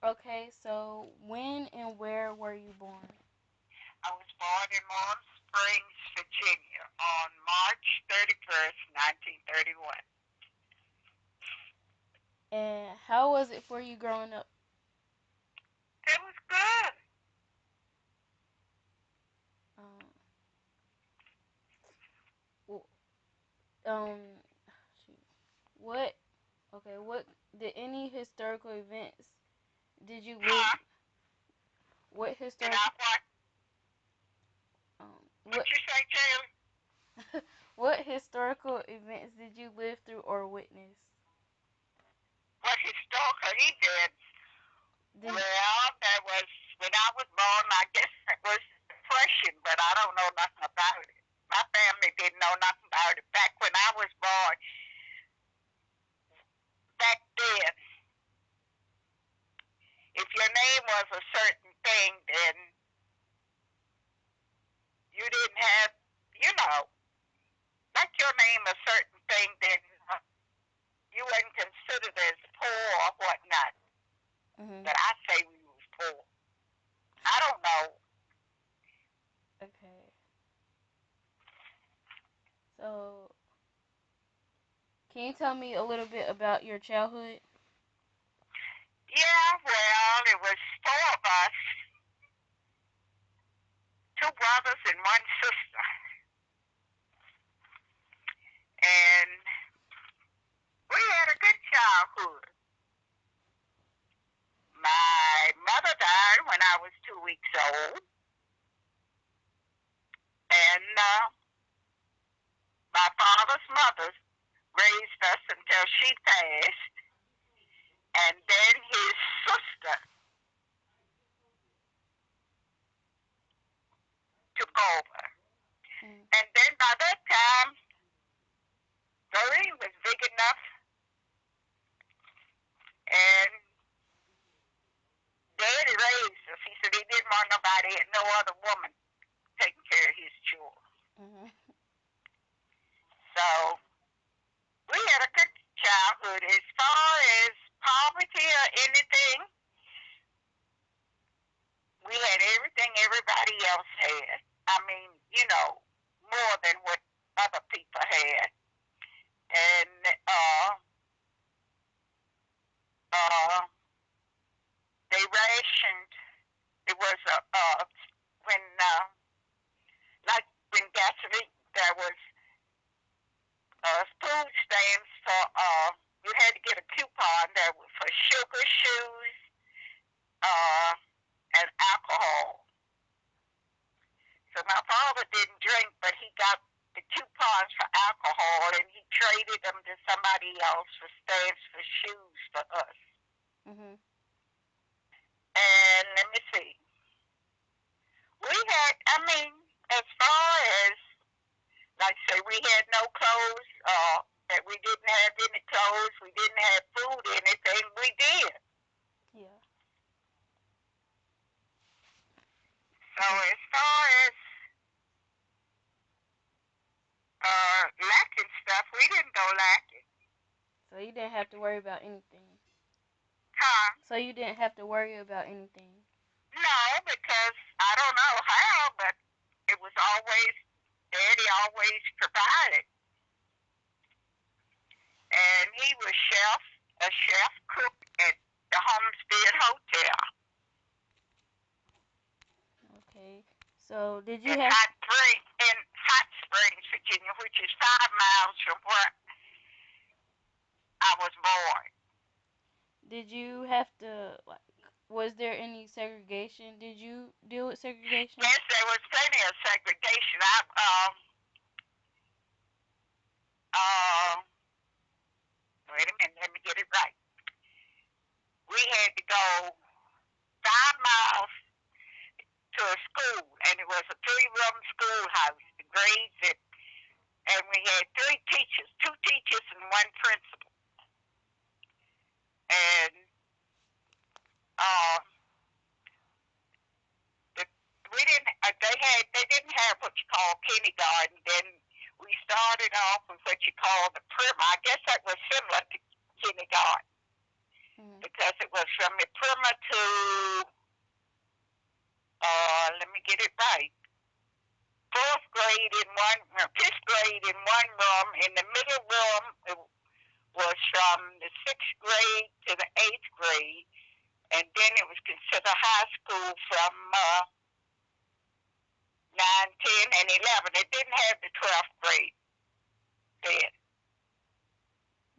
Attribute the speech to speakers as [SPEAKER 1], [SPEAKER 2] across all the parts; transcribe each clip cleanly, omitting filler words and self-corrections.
[SPEAKER 1] Okay, so when and where were you born?
[SPEAKER 2] I was born in Warm Springs, Virginia on March 31st, 1931.
[SPEAKER 1] And how was it for you growing up?
[SPEAKER 2] It was good.
[SPEAKER 1] Um, w- um, shoot. What? Okay, what did any historical events did you live?
[SPEAKER 2] Huh?
[SPEAKER 1] What
[SPEAKER 2] Did
[SPEAKER 1] historical?
[SPEAKER 2] I what? What
[SPEAKER 1] What?
[SPEAKER 2] you say, Taylor?
[SPEAKER 1] What historical events did you live through or witness?
[SPEAKER 2] What historical event?
[SPEAKER 1] Did
[SPEAKER 2] Well, that was when I was born. I guess it was Depression, but I don't know nothing about it. My family didn't know nothing about it. Back when I was born, back then, if your name was a certain thing, then you didn't have, you know, like your name a certain thing, then you weren't considered as poor or whatnot.
[SPEAKER 1] mhm.
[SPEAKER 2] But I say we was poor. I don't know.
[SPEAKER 1] Okay. So, can you tell me a little bit about your childhood?
[SPEAKER 2] Yeah, well, it was four of us, two brothers and one sister. And we had a good childhood. My mother died when I was 2 weeks old, and my father's mother raised us until she passed, and then his sister took over.
[SPEAKER 1] Mm.
[SPEAKER 2] And then by that time, Doreen was big enough, and Daddy raised us. He said he didn't want nobody, no other woman taking care of his children.
[SPEAKER 1] Mhm.
[SPEAKER 2] So we had a good childhood. As far as poverty or anything, we had everything everybody else had. I mean, more than what other people had. And uh, they rationed. It was when like when gasoline, there was food stamps for you had to get a coupon that was for sugar, shoes, uh, and alcohol. So my father didn't drink, but he got the coupons for alcohol, and he traded them to somebody else for stamps for shoes for us.
[SPEAKER 1] Mhm.
[SPEAKER 2] And let me see, we had, I mean, as far as like I say, we had no clothes, that we didn't have any clothes, we didn't have food, anything, we did.
[SPEAKER 1] Yeah.
[SPEAKER 2] So
[SPEAKER 1] Did
[SPEAKER 2] as far as lacking stuff, we didn't go lacking.
[SPEAKER 1] so you didn't have to worry about anything.
[SPEAKER 2] Huh?
[SPEAKER 1] So you didn't have to worry about anything.
[SPEAKER 2] No, because I don't know how, but it was always, Daddy always provided. And he was a chef cook at the Homestead Hotel
[SPEAKER 1] Okay. So did you
[SPEAKER 2] in
[SPEAKER 1] have
[SPEAKER 2] Hot Springs, Virginia, which is 5 miles from where I was born.
[SPEAKER 1] did you have to like was there any segregation? Did you deal with segregation?
[SPEAKER 2] Yes, there was plenty of segregation. Uh, wait a minute, let me get it right. We had to go 5 miles to a school, and it was a three-room schoolhouse. The grades, and we had three teachers, two teachers and one principal. And uh, the, we didn't. They didn't have what you call kindergarten. Then we started off with what you call the primer. I guess that was similar to kindergarten.
[SPEAKER 1] Mhm.
[SPEAKER 2] The because it was from the primer to, let me get it right, fourth grade in fifth grade in one room. In the middle room, it was from the sixth grade to the eighth grade, and then it was considered high school from 9, 10, and 11. It didn't have the 12th grade then.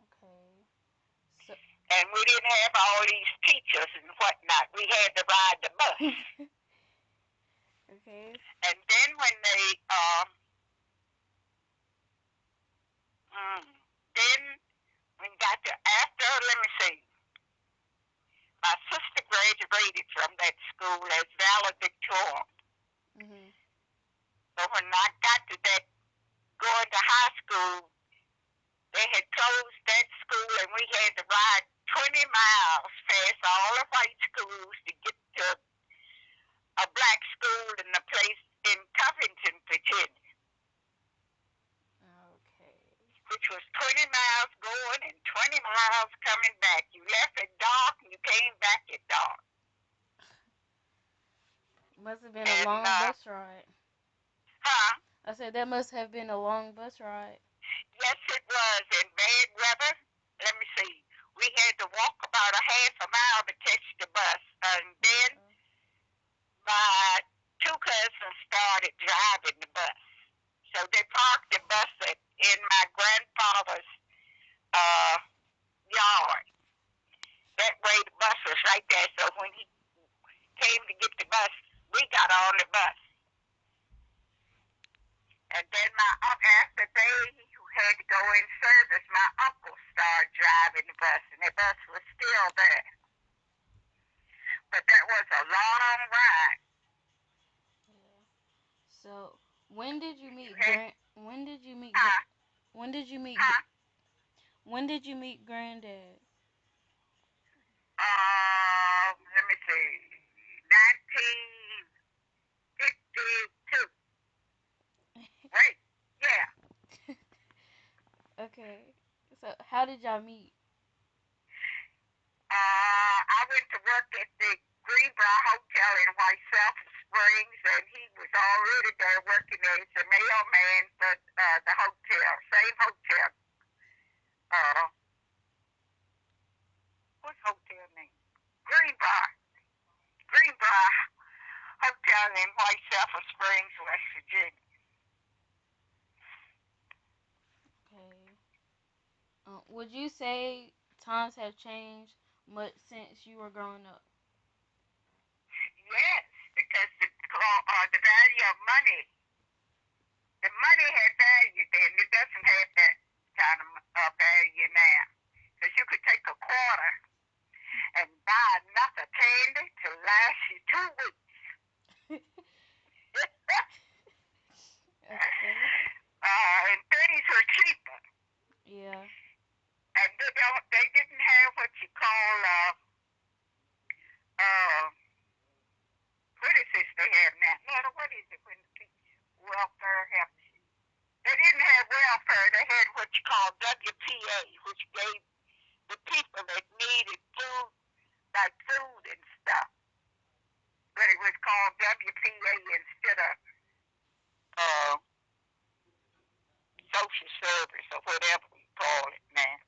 [SPEAKER 1] Okay. So.
[SPEAKER 2] And we didn't have all these teachers and whatnot. We had to ride the bus.
[SPEAKER 1] Okay.
[SPEAKER 2] And then when they, then when got to after, let me see, my sister graduated from that school as valedictorian.
[SPEAKER 1] Mm-hmm.
[SPEAKER 2] So when I got to that, going to high school, they had closed that school and we had to ride 20 miles past all the white schools to get to a black school in a place in Covington, Virginia.
[SPEAKER 1] Okay.
[SPEAKER 2] Which was 20 miles going and 20 miles coming back. You left at dark and you came back at dark.
[SPEAKER 1] Must have been a long bus ride.
[SPEAKER 2] Huh?
[SPEAKER 1] I said that must have been a long bus ride.
[SPEAKER 2] Yes, it was. In bad weather, let me see, we had to walk about a half a mile to catch the bus. And then my two cousins started driving the bus. So they parked the bus in my grandfather's yard. That way the bus was right there. So when he came to get the bus, we got on the bus. And then after they had to go in service, my uncle started driving the bus, and the bus was still there. But that was a long ride.
[SPEAKER 1] Yeah. So when did you meet when did you meet granddad?
[SPEAKER 2] Let me see, 1952. Right? Yeah.
[SPEAKER 1] Okay. So how did y'all meet?
[SPEAKER 2] I went to work at the Greenbrier Hotel in White Springs, and he was already there working as a mailman for the hotel, same hotel. What's hotel name? Greenbrier Hotel in White Springs, West Virginia.
[SPEAKER 1] Okay. Would you say times have changed much since you were growing up?
[SPEAKER 2] Yes, because the value of money, the money had value then. It doesn't have that kind of value now. Because you could take a quarter and buy enough of candy to last you 2 weeks.
[SPEAKER 1] Okay.
[SPEAKER 2] And pennies were cheaper.
[SPEAKER 1] Yeah.
[SPEAKER 2] And they didn't have what you call what is this they have now? No, what is it when the welfare helps you? They didn't have welfare. They had what you call WPA, which gave the people that needed food, like food and stuff. But it was called WPA instead of social service or whatever we call it now.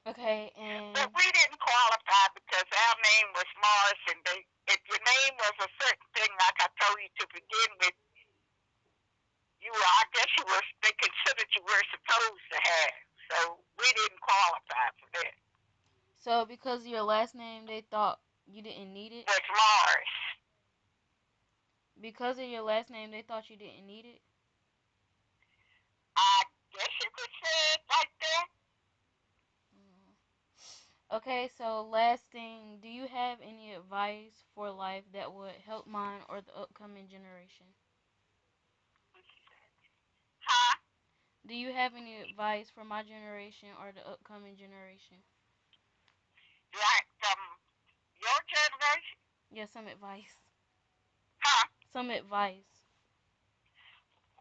[SPEAKER 1] Okay, and
[SPEAKER 2] but we didn't qualify because our name was Morrison. If your name was a certain thing, like I told you to begin with, I guess they considered you were supposed to have. So we didn't qualify for that.
[SPEAKER 1] So because of your last name, they thought you didn't need it?
[SPEAKER 2] Was Morris.
[SPEAKER 1] Because of your last name, they thought you didn't need it?
[SPEAKER 2] I guess you could say it like that.
[SPEAKER 1] Okay, so last thing, do you have any advice for life that would help mine or the upcoming generation?
[SPEAKER 2] Huh?
[SPEAKER 1] Do you have any advice for my generation or the upcoming generation?
[SPEAKER 2] Like from your generation?
[SPEAKER 1] Yeah, some advice.
[SPEAKER 2] Huh?
[SPEAKER 1] Some advice.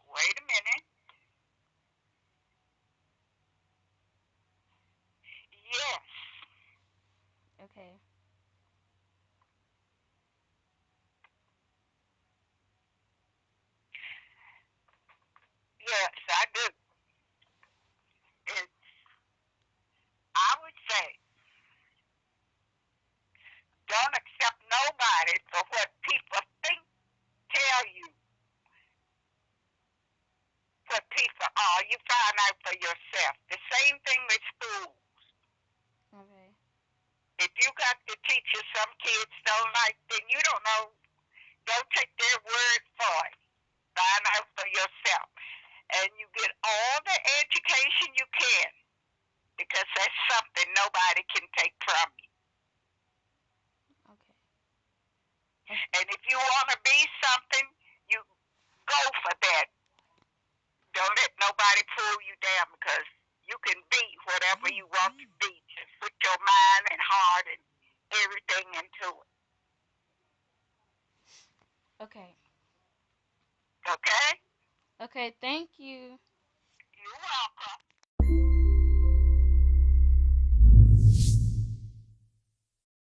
[SPEAKER 2] Wait a minute. Yes.
[SPEAKER 1] Okay.
[SPEAKER 2] Yes, I do. And I would say, don't accept nobody for what people think, tell you what people are. You find out for yourself. The same thing with school.
[SPEAKER 1] Okay.
[SPEAKER 2] If you got the teachers some kids don't like, then you don't know. Don't take their word for it. Find out for yourself. And you get all the education you can because that's something nobody can take from you.
[SPEAKER 1] Okay.
[SPEAKER 2] And if you want to be something, you go for that. Don't let nobody pull you down because you can be whatever you want to be. Just put your mind and heart and everything into it.
[SPEAKER 1] Okay.
[SPEAKER 2] Okay?
[SPEAKER 1] Okay. Thank you.